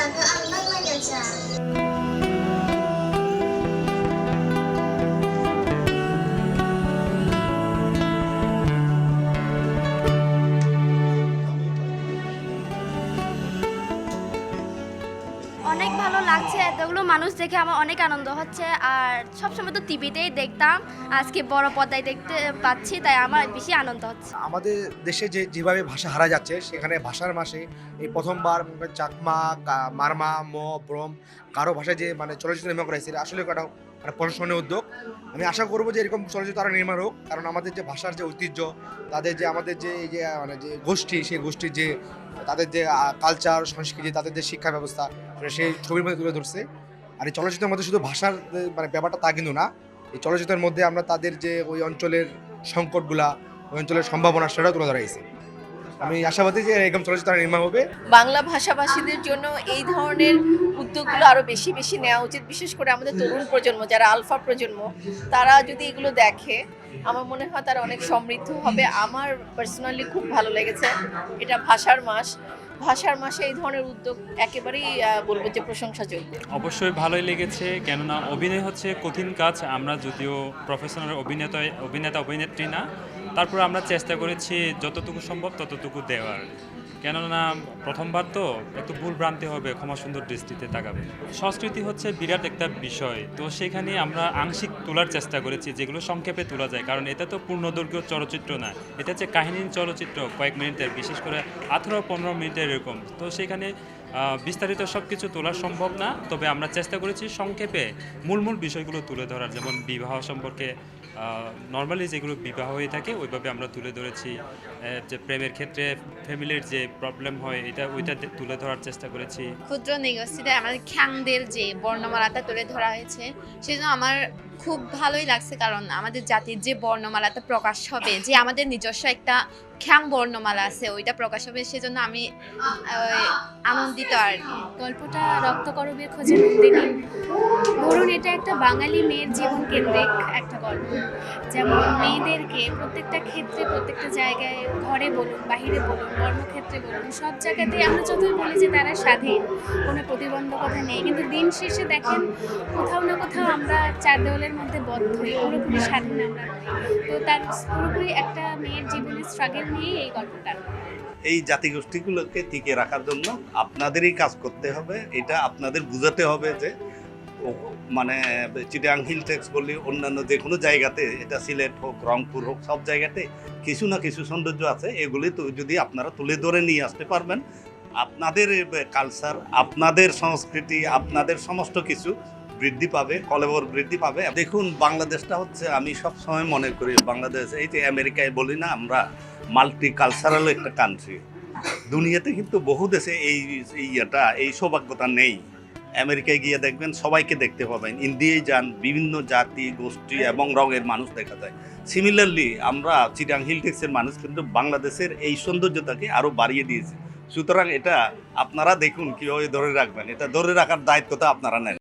lagu Ambang Magaja. অনেক ভালো লাগছে, এতগুলো মানুষ দেখে আমার অনেক আনন্দ হচ্ছে। আর সবসময় তো টিভিতেই দেখতাম, আজকে বড় পর্দায় দেখতে পাচ্ছি, তাই আমার বেশি আনন্দ হচ্ছে। আমাদের দেশে যেভাবে ভাষা হারা যাচ্ছে, সেখানে ভাষার মাসে এই প্রথমবার চাকমা, মারমা, ব্রম কারো ভাষায় যে চলচ্চিত্র নির্মাণ করা হয়েছে, এটা আসলে একটা প্রশংসনীয় উদ্যোগ। আমি আশা করবো যে এরকম চলচ্চিত্র আরও নির্মাণ হোক, কারণ আমাদের যে ভাষার যে ঐতিহ্য, তাদের যে আমাদের যে এই যে যে গোষ্ঠী, সেই গোষ্ঠীর যে তাদের যে কালচার, সংস্কৃতি, তাদের যে শিক্ষা ব্যবস্থা, সেই ছবির মধ্যে তুলে ধরছে। আর এই চলচ্চিত্রের মধ্যে শুধু ভাষার ব্যাপারটা তা কিন্তু না, এই চলচ্চিত্রের মধ্যে আমরা তাদের যে ওই অঞ্চলের সংকটগুলা, ওই অঞ্চলের সম্ভাবনা, সেটা তুলে ধরা হয়েছে। আমি আশাবাদী যে এরকম চলচ্চিত্র নির্মাণ হবে। বাংলা ভাষাভাষীদের জন্য এই ধরনের উদ্যোগগুলো আরো বেশি বেশি নেওয়া উচিত, বিশেষ করে আমাদের তরুণ প্রজন্ম, যারা আলফা প্রজন্ম, তারা যদি এগুলো দেখে আমার মনে হয় তারা অনেক সমৃদ্ধ হবে। আমার পার্সোনালি খুব ভালো লেগেছে। এটা ভাষার মাসে এই ধরনের উদ্যোগ একেবারেই বলবো যে প্রশংসাযোগ্য। অবশ্যই ভালোই লেগেছে, কেননা অভিনয় হচ্ছে কঠিন কাজ। আমরা যদিও প্রফেশনাল অভিনেতা অভিনেত্রী না, তারপর আমরা চেষ্টা করেছি যতটুকু সম্ভব ততটুকু দেওয়ার। কেননা প্রথমবার তো একটু ভুল ভ্রান্তি হবে, ক্ষমা সুন্দর দৃষ্টিতে তাকাবে। সংস্কৃতি হচ্ছে বিরাট একটা বিষয়, তো সেখানে আমরা আংশিক তোলার চেষ্টা করেছি, যেগুলো সংক্ষেপে তোলা যায়, কারণ এটা তো পূর্ণদৈর্ঘ্য চলচ্চিত্র না, এটা হচ্ছে কাহিনীর চলচ্চিত্র, কয়েক মিনিটের, বিশেষ করে 18-15 মিনিটের এরকম। তো সেখানে বিস্তারিত সব কিছু তোলা সম্ভব না, তবে আমরা চেষ্টা করেছি সংক্ষেপে মূল বিষয়গুলো তুলে ধরার, যেমন বিবাহ সম্পর্কে নর্মালি যেগুলো বিবাহ হয়ে থাকে ওইভাবে আমরা তুলে ধরেছি। যে প্রেমের ক্ষেত্রে ফ্যামিলির যে প্রবলেম হয়, ওইটা তুলে ধরার চেষ্টা করেছি। ক্ষুদ্র নৃগোষ্ঠীতে আমাদের খ্যাংদের যে বর্ণমালাটা তুলে ধরা হয়েছে, সেজন্য আমার খুব ভালোই লাগছে, কারণ আমাদের জাতির যে বর্ণমালাটা প্রকাশ হবে, যে আমাদের নিজস্ব একটা খ্যাং বর্ণমালা আছে, ওইটা প্রকাশ হবে, সেজন্য আমি আনন্দিত আর কি। গল্পটা রক্তকরবের খোঁজে নন্দিনী। ধরুন, এটা একটা বাঙালি মেয়ের জীবন কেন্দ্রিক একটা গল্প। যেমন মেয়েদেরকে প্রত্যেকটা ক্ষেত্রে, প্রত্যেকটা জায়গায়, ঘরে বলুন, বাহিরে বলুন, কর্মক্ষেত্রে বলুন, সব জায়গাতেই আমরা যতই বলি যে তারা স্বাধীন, কোনো প্রতিবন্ধকতা নেই, কিন্তু দিন শেষে দেখেন কোথাও না কোথাও আমরা চার দেওয়ালের মধ্যে বদ্ধই, পুরোপুরি স্বাধীন আমরা নই। তো তার পুরোপুরি একটা মেয়ের জীবনের স্ট্রাগল নিয়েই এই গল্পটা। এই জাতিগোষ্ঠীগুলোকে টিকে রাখার জন্য আপনাদেরই কাজ করতে হবে। এটা আপনাদের বুঝাতে হবে যে চিটাগাং হিল টেক্স বলি, অন্যান্য যে কোনো জায়গাতে, এটা সিলেট হোক, রংপুর হোক, সব জায়গাতে কিছু না কিছু সৌন্দর্য আছে। এগুলি তো যদি আপনারা তুলে ধরে নিয়ে আসতে পারবেন, আপনাদের কালচার, আপনাদের সংস্কৃতি, আপনাদের সমস্ত কিছু বৃদ্ধি পাবে, কলেবর বৃদ্ধি পাবে। দেখুন, বাংলাদেশটা হচ্ছে, আমি সব সময় মনে করি বাংলাদেশ এই যে আমেরিকায় বলি না আমরা, মাল্টি কালচারাল একটা কান্ট্রি। দুনিয়াতে কিন্তু বহু দেশে এই সৌভাগ্যতা নেই। আমেরিকায় গিয়ে দেখবেন সবাইকে দেখতে পাবেন, ইন্ডিয়ায় যান বিভিন্ন জাতি গোষ্ঠী এবং রঙের মানুষ দেখা যায়। সিমিলারলি আমরা চিটাগাং হিল টেক্সের মানুষ কিন্তু বাংলাদেশের এই সৌন্দর্যতাকে আরও বাড়িয়ে দিয়েছি। সুতরাং এটা আপনারা দেখুন কীভাবে ধরে রাখবেন, এটা ধরে রাখার দায়িত্বটা আপনারা নেন।